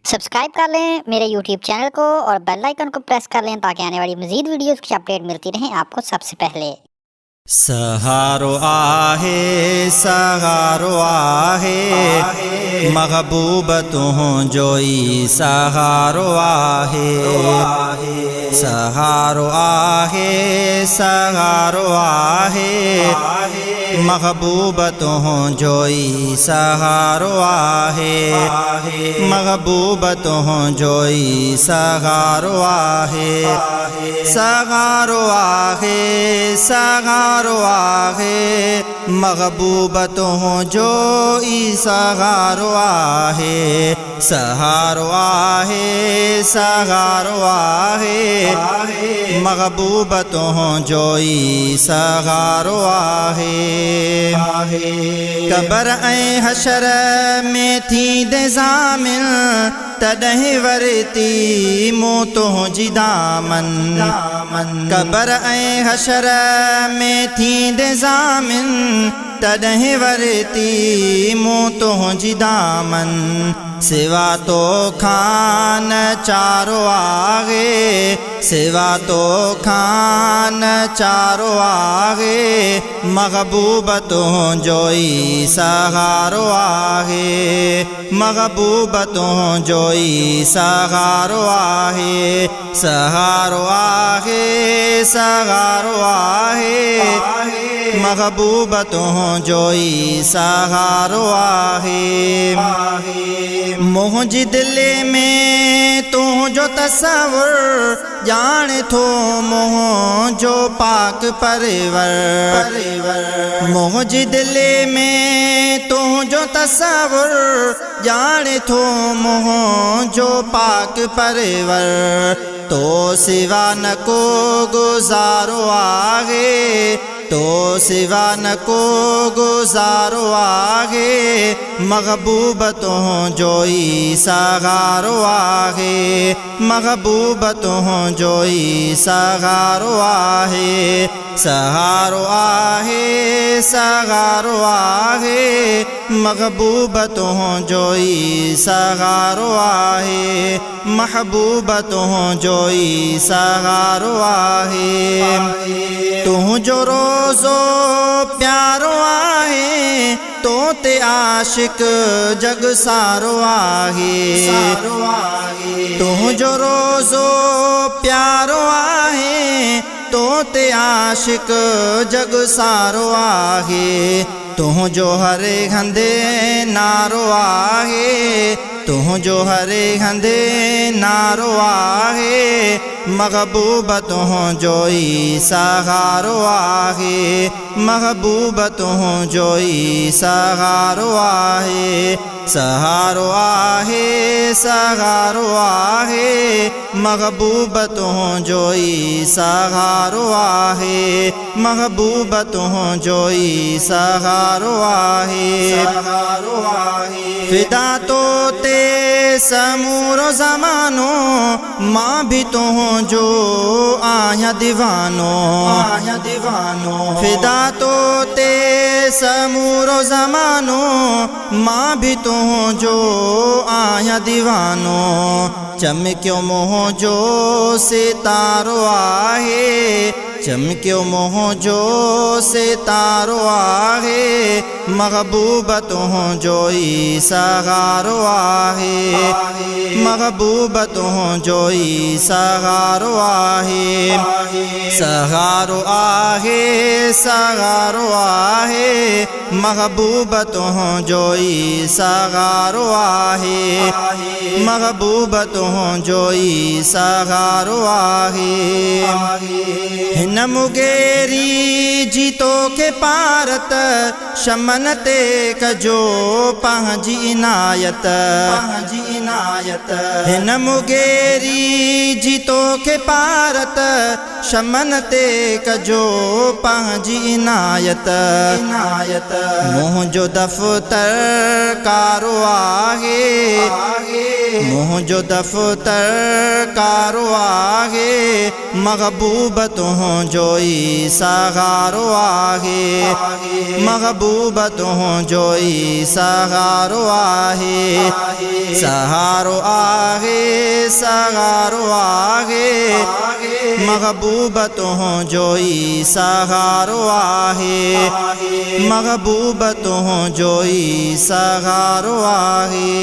Subscribe कर लें मेरे यूट्यूब चैनल को और बेल आइकन को प्रेस कर लें ताकि आने वाली मज़ीद वीडियोज़ की अपडेट मिलती रहें आपको सबसे पहले। सहारो आहे महबूब तू जोई सहारो आहे महबूब तू जोई सहारो आहे महबूब तू जोई सहारो आहे सहारो आहे महबूब तू जोई सहारो आहे सहारो आहे महबूब तू जोई सहारो आहे कबर ऐं हशर में थी दे ज़ामिल तॾहिं वरती मूं तुंहिंजी दामन कबर ऐं हशर में थी दे ज़ामिल तॾहिं वरती मूं तुंहिंजी दामन सिवा तो खान चारो आहे सिवा तो खान चारो आहे महबूब तू जोई सहारो आहे महबूब तू जोई सहारो आहे सहारो आहे महबूब तू जोई सहारो आहे मुझे दिल में तू जो तस्वर जान थो मुझो पाक परवर मुझे दिल में तू जो तस्वर जान थो मुझो पाक परवर तो सिवा न को गुजारो आगे तो सिवा न को गुजारो आगे महबूब तू जोई सहारो आहे महबूब तू जोई सहारो आहे सहारो आहे महबूब तू जोई सहारो आहे महबूब तू जोई सहारो आहे तू जो रोज़ो प्यारो आहे तो ते आशिक जग सारो आहे तू जो रोज़ो प्यारो आहे तो ते आशिक जग सारो आहे तू जो हरे हंदे नारो आहे तू जो हरे हंदे नारो आहे महबूब तू जोई सहारो आहे महबूब तू जोई सहारो आहे सहारो आहे महबूब तू जोई सहारो आहे महबूब तू जोई सहारो आहे फिदा तो ते समूरो ज़मानो मां भी तू जो आया दीवानो फिदा तो ते समूरो ज़मानो मां भी तू जो आया दीवानो चमक्यो मोह जो सितारो आहे चमक्यो मोह जो सितारो आहे महबूब तू जोई सहारो आहे महबूब तू जोई सहारो आहे सहारो आहे महबूब तू जोई सहारो आहे महबूब तू जोई सहारो आहे हिन मुगेरी जीतो के पारत शमन ते कजो पंहिंजी इनायत हिन मुगेरी जीतो के पारत शमन ते कजो पंहिंजी इनायत मुंहिंजो दफ़्तर कारो आहे मुझो दफ्तर कारो आहे महबूब तुझो ई सहारो आहे महबूब तुझो ई सहारो आहे सहारो आहे सहारो आहे महबूब तुझो ई सहारो आहे महबूब तुझो ई सहारो आहे।